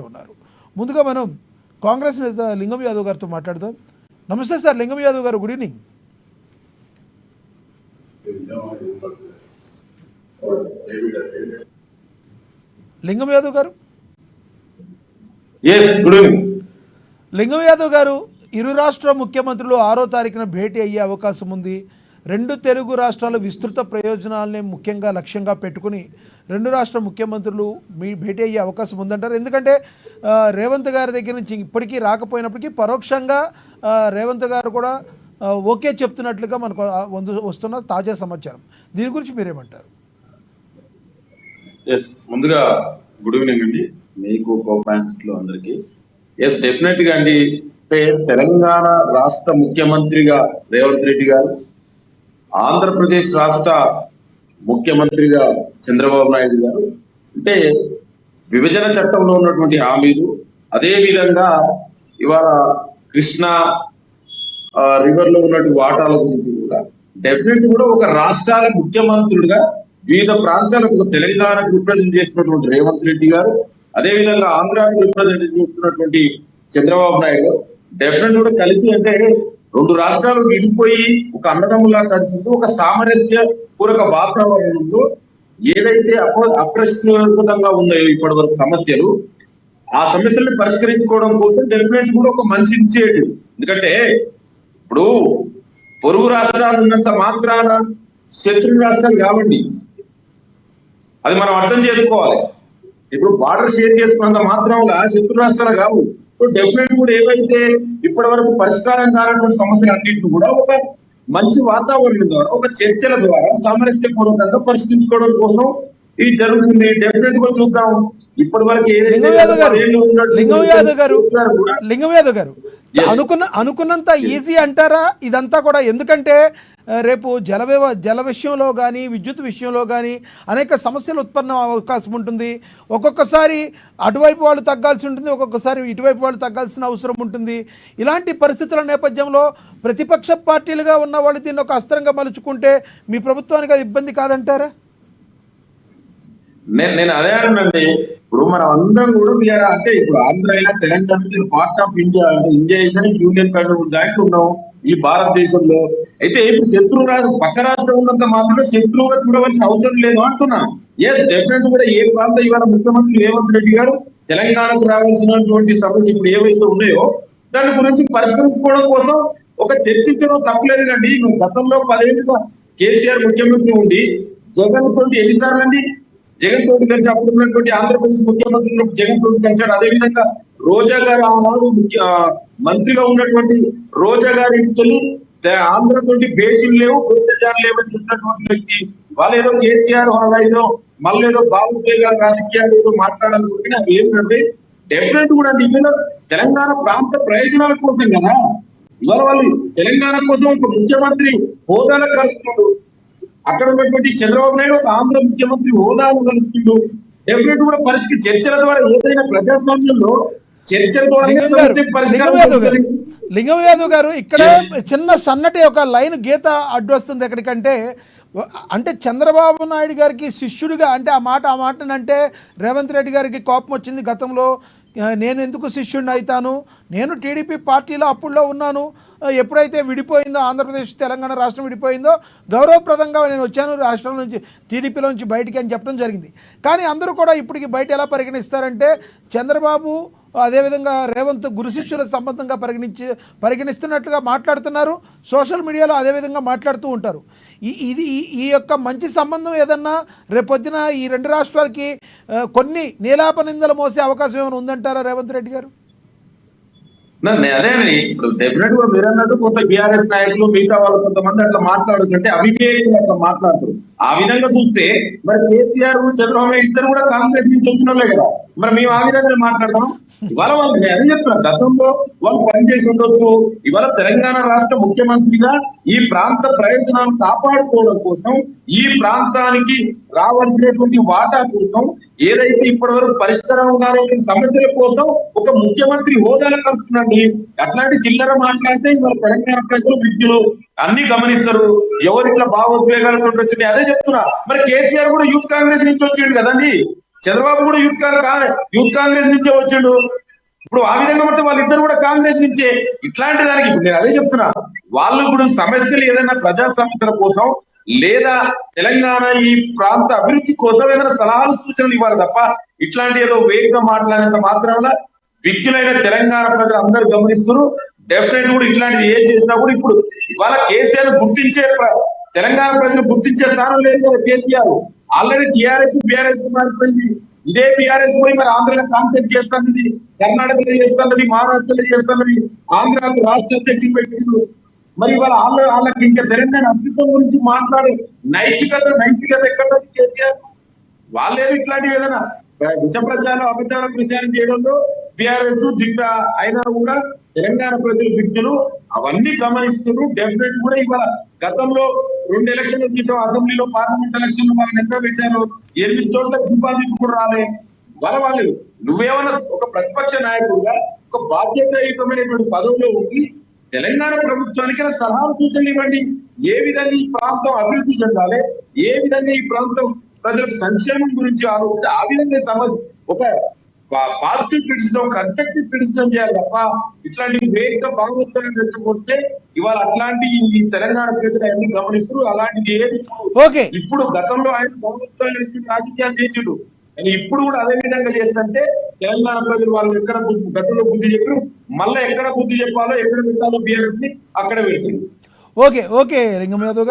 ఉన్నారు. ముందుగా మనం కాంగ్రెస్ నేత లింగం యాదవ్ గారితో మాట్లాడదాం. నమస్తే సార్, లింగం యాదవ్ గారు, గుడ్ ఈవినింగ్. లింగం యాదవ్ గారు, లింగం యాదవ్ గారు, ఇరు రాష్ట్ర ముఖ్యమంత్రులు 6వ తారీఖున భేటీ అయ్యే అవకాశం ఉంది. రెండు తెలుగు రాష్ట్రాల విస్తృత ప్రయోజనాలని ముఖ్యంగా లక్ష్యంగా పెట్టుకుని రెండు రాష్ట్ర ముఖ్యమంత్రులు భేటీ అయ్యే అవకాశం ఉందంటారు. ఎందుకంటే రేవంత్ గారి దగ్గర నుంచి ఇప్పటికీ రాకపోయినప్పటికీ పరోక్షంగా రేవంత్ గారు కూడా ఓకే చెప్తున్నట్లుగా మనకు వస్తున్న తాజా సమాచారం. దీని గురించి మీరేమంటారు? ముందుగా గుడ్ ఈవినింగ్ అండి మీకు, కో-పానలిస్టులు అందరికీ. డెఫినెట్ గా అండి, తెలంగాణ రాష్ట్ర ముఖ్యమంత్రిగా రేవంత్ రెడ్డి గారు, ఆంధ్రప్రదేశ్ రాష్ట్ర ముఖ్యమంత్రిగా చంద్రబాబు నాయుడు గారు, అంటే విభజన చట్టంలో ఉన్నటువంటి హామీలు, అదే విధంగా ఇవాళ కృష్ణా రివర్ లో ఉన్నటువంటి వాటాల గురించి కూడా డెఫినెట్ కూడా ఒక రాష్ట్రాల ముఖ్యమంత్రుడిగా వివిధ ప్రాంతాలకు ఒక తెలంగాణకు రిప్రజెంట్ చేసినటువంటి రేవంత్ రెడ్డి గారు, అదే విధంగా ఆంధ్రాకు రిప్రజెంట్ చేస్తున్నటువంటి చంద్రబాబు నాయుడు డెఫినెట్ కూడా కలిసి, అంటే రెండు రాష్ట్రాలు విడిపోయి ఒక అన్నదమ్ములా కలిసింది ఒక సామరస్య పూర్వక వాతావరణంలో ఏదైతే అప్రస్తుతంగా ఉన్నాయో ఇప్పటి వరకు సమస్యలు, ఆ సమస్యలను పరిష్కరించుకోవడం కోసం డెఫినెట్ కూడా ఒక మంచి ఇనిషియేటివ్. ఎందుకంటే ఇప్పుడు పొరుగు రాష్ట్రాలు ఉన్నంత మాత్రాన శత్రు రాష్ట్రాలు కావండి, అది మనం అర్థం చేసుకోవాలి. ఇప్పుడు బార్డర్ షేర్ చేసుకున్నంత మాత్రంలో శత్రు రాష్ట్రాలు కావు. డెఫినెట్ కూడా ఏవైతే ఇప్పటి వరకు పరిష్కారం కానటువంటి సమస్యలు అన్నింటినీ కూడా ఒక మంచి వాతావరణం ద్వారా, ఒక చర్చల ద్వారా సామరస్యపూర్వకంగా పరిష్కరించుకోవడం కోసం ఇది జరుగుతుంది. డెఫినెట్ గా చూద్దాం. ఇప్పటి వరకు లింగం యాదవ్ గారు అనుకున్నంత ఈజీ అంటారా ఇదంతా కూడా? ఎందుకంటే రేపు జల విషయంలో కానీ విద్యుత్ విషయంలో కానీ అనేక సమస్యలు ఉత్పన్నం అవకాశం ఉంటుంది. ఒక్కొక్కసారి అటువైపు వాళ్ళు తగ్గాల్సి ఉంటుంది, ఒక్కొక్కసారి ఇటువైపు వాళ్ళు తగ్గాల్సిన అవసరం ఉంటుంది. ఇలాంటి పరిస్థితుల నేపథ్యంలో ప్రతిపక్ష పార్టీలుగా ఉన్న వాళ్ళు దీన్ని ఒక అస్త్రంగా మలుచుకుంటే మీ ప్రభుత్వానికి అది ఇబ్బంది కాదంటారా? నేను అదే అండి, ఇప్పుడు మనం అందరం కూడా అంటే ఇప్పుడు ఆంధ్ర అయినా తెలంగాణ పార్ట్ ఆఫ్ ఇండియా, అంటే ఇండియా ఇస్ యూనియన్ దాంట్లో ఉన్నాం ఈ భారతదేశంలో. అయితే ఇప్పుడు శత్రు రాష్ట్రం పక్క రాష్ట్రం ఉన్నంత మాత్రమే శత్రువుగా చూడవలసిన అవసరం లేదు అంటున్నా. డెఫినెట్ కూడా ఏ ప్రాంత ఇవాళ ముఖ్యమంత్రి రేవంత్ రెడ్డి గారు తెలంగాణకు రావాల్సినటువంటి సమస్య ఇప్పుడు ఏవైతే ఉన్నాయో దాని గురించి పరిష్కరించుకోవడం కోసం ఒక చర్చించడం తప్పలేదు కండి. గతంలో 10 ఏళ్ళుగా కేసీఆర్ ముఖ్యమంత్రి ఉండి జగన్ తోటి ఎన్నిసార్లు అండి, జగన్ తోటి కలిసి అప్పుడు ఉన్నటువంటి ఆంధ్రప్రదేశ్ ముఖ్యమంత్రి జగన్ తోటి కలిసాడు. అదేవిధంగా రోజా గారు ఆనాడు మంత్రిగా ఉన్నటువంటి రోజా గారి ఇంటికి ఆంధ్రతోటి బేసిన్ లేవు, బేసిజాలు లేవు అని చెప్పినటువంటి వ్యక్తి వాళ్ళు ఏదో కేసీఆర్ ఏదో మళ్ళీ ఏదో భావోద్వేగాలు రాజకీయాలు ఏదో మాట్లాడాలనుకుంటే అవి ఏమిటంటే డెఫినెట్ కూడా ఇందులో తెలంగాణ ప్రాంత ప్రయోజనాల కోసం కదా. ఇవాళ వాళ్ళు తెలంగాణ కోసం ఒక ముఖ్యమంత్రి హోదాలో కలుస్తున్నాడు. అక్కడ ఉన్నటువంటి చంద్రబాబు నాయుడు ఒక ఆంధ్ర ముఖ్యమంత్రి హోదాను కలుపుతుండు. డెఫినెట్ కూడా పరిస్థితి చర్చల ద్వారా ఏదైనా ప్రజాస్వామ్యంలో చర్చల ద్వారా. లింగం యాదవ్ గారు, ఇక్కడ చిన్న సన్నటి ఒక లైన్ గీత అడ్డు వస్తుంది ఎక్కడికంటే, అంటే చంద్రబాబు నాయుడు గారికి శిష్యుడిగా, అంటే ఆ మాటనంటే రేవంత్ రెడ్డి గారికి కోపం వచ్చింది గతంలో. నేను ఎందుకు శిష్యుడిని అవుతాను, నేను టీడీపీ పార్టీలో అప్పుడులో ఉన్నాను, ఎప్పుడైతే విడిపోయిందో ఆంధ్రప్రదేశ్ తెలంగాణ రాష్ట్రం విడిపోయిందో గౌరవప్రదంగా నేను వచ్చాను రాష్ట్రం నుంచి, టీడీపీలో నుంచి బయటికి అని చెప్పడం జరిగింది. కానీ అందరూ కూడా ఇప్పటికి బయట ఎలా పరిగణిస్తారంటే చంద్రబాబు అదేవిధంగా రేవంత్ గురు శిష్యుల సంబంధంగా పరిగణిస్తున్నట్లుగా మాట్లాడుతున్నారు. సోషల్ మీడియాలో అదేవిధంగా మాట్లాడుతూ ఉంటారు. ఈ యొక్క మంచి సంబంధం ఏదన్నా రేపొద్దున ఈ రెండు రాష్ట్రాలకి కొన్ని నీలాప నిందలు మోసే అవకాశం ఏమైనా ఉందంటారా రేవంత్ రెడ్డి గారు? అదే అండి, ఇప్పుడు డెఫినెట్ గా మీరు అన్నట్టు కొంత బీఆర్ఎస్ నాయకులు మిగతా వాళ్ళు కొంతమంది అట్లా మాట్లాడుతుంటే అవివేకులు అట్లా మాట్లాడుతారు. ఆ విధంగా చూస్తే మరి కేసీఆర్ చంద్రబాబు నాయుడు ఇద్దరు కూడా కాంగ్రెస్ నుంచి వచ్చినోళ్ళే కదా, మరి మేము ఆ విధంగా మాట్లాడతాం. ఇవాళ వాళ్ళు అదే చెప్తున్నారు, గతంలో వాళ్ళు పనిచేసి ఉండొచ్చు. ఇవాళ తెలంగాణ రాష్ట్ర ముఖ్యమంత్రిగా ఈ ప్రాంత ప్రయోజనాలను కాపాడుకోవడం కోసం, ఈ ప్రాంతానికి రావాల్సినటువంటి వాటా కోసం, ఏదైతే ఇప్పటి వరకు పరిష్కారం కానటువంటి సమస్యల కోసం ఒక ముఖ్యమంత్రి హోదాలో కలుపుతున్నాండి. అట్లాంటి చిల్లర మాట్లాడితే ఇవాళ తెలంగాణ ప్రజలు విద్యులు అన్ని గమనిస్తారు. ఎవరు ఇట్లా భావోద్వేగాలతో వచ్చింది అదే చెప్తున్నా. మరి కేసీఆర్ కూడా యూత్ కాంగ్రెస్ నుంచి వచ్చిండు కదండి. చంద్రబాబు కూడా యూత్ కాంగ్రెస్ నుంచే వచ్చిండు. ఇప్పుడు ఆ విధంగా పడితే వాళ్ళిద్దరు కూడా కాంగ్రెస్ నుంచే. ఇట్లాంటి దానికి ఇప్పుడు నేను అదే చెప్తున్నా, వాళ్ళు ఇప్పుడు సమస్యలు ఏదైనా ప్రజా సమస్యల కోసం లేదా తెలంగాణ ఈ ప్రాంత అభివృద్ధి కోసం ఏదైనా సలహాలు సూచనలు ఇవ్వాలి తప్ప ఇట్లాంటి ఏదో వేగంగా మాట్లాడినంత మాత్రాన విజ్ఞులైన తెలంగాణ ప్రజలు అందరూ గమనిస్తున్నారు. డెఫినెట్ కూడా ఇట్లాంటిది ఏం చేసినా కూడా ఇప్పుడు ఇవాళ కేసీఆర్ గుర్తించే తెలంగాణ ప్రజలు గుర్తించే స్థానం లేదు కదా కేసీఆర్. ఆల్రెడీ టీఆర్ఎస్ బీఆర్ఎస్ మారిపోయింది. ఇదే బీఆర్ఎస్ పోయి మరి ఆంధ్రలో కాంటాక్ట్ చేస్తున్నది, కర్ణాటకలో చేస్తున్నది, మహారాష్ట్రలో చేస్తున్నది, ఆంధ్రాకు రాష్ట్ర అధ్యక్షులు పెట్టిండ్రు. మరి వాళ్ళ వాళ్ళకి ఇంకా తెలంగాణ అస్తిత్వం గురించి మాట్లాడే నైతికత ఎక్కడ కేసీఆర్? వాళ్ళేమి ఇట్లాంటివి ఏదైనా విష ప్రచారం అబద్ధాల ప్రచారం చేయడంలో బీఆర్ఎస్ దిట్ట అయినా కూడా తెలంగాణ ప్రజలు విజ్ఞులు అవన్నీ గమనిస్తున్నారు. డెఫినెట్ కూడా ఇవాళ గతంలో 2 ఎలక్షన్లు చూసాం, అసెంబ్లీలో పార్లమెంట్ ఎలక్షన్ వాళ్ళని ఎక్కడ పెట్టారు, 8 చోట్ల డిపాజిట్ కూడా రాలే. వాళ్ళు నువ్వేమన్నా ఒక ప్రతిపక్ష నాయకుడుగా ఒక బాధ్యతాయుతమైనటువంటి పదవిలో ఉండి తెలంగాణ ప్రభుత్వానికి సలహాలు సూచనలు ఇవ్వండి. ఏ విధంగా ఈ ప్రాంతం అభివృద్ధి చెందాలి, ఏ విధంగా ఈ ప్రాంతం ప్రజలకు సంక్షేమం గురించి ఆలోచిస్తే ఆ విధంగా ఒక పాజిటివ్ క్రిటిసిజం, కన్స్ట్రక్టివ్ క్రిటిసిజం చేయాలి తప్ప ఇట్లాంటి వేగంగా భాగవతాన్ని రెచ్చగొడితే ఇవాళ అట్లాంటి ఈ తెలంగాణ ప్రజలు అన్ని గమనిస్తారు. అలాంటిది ఏది ఓకే, ఇప్పుడు గతంలో ఆయన భాగవతాన్ని రాజకీయాలు చేసిండు, కానీ ఇప్పుడు కూడా అదే విధంగా చేస్తుంటే తెలంగాణ ప్రజలు వాళ్ళు ఎక్కడ గతంలో బుద్ధి చెప్పారు, మళ్ళీ ఎక్కడ బుద్ధి చెప్పాలో ఎక్కడ పెట్టాలో బీఆర్ఎస్ ని అక్కడ పెడుతుంది. ఓకే, ఓకే లింగం యాదవ్ గారు.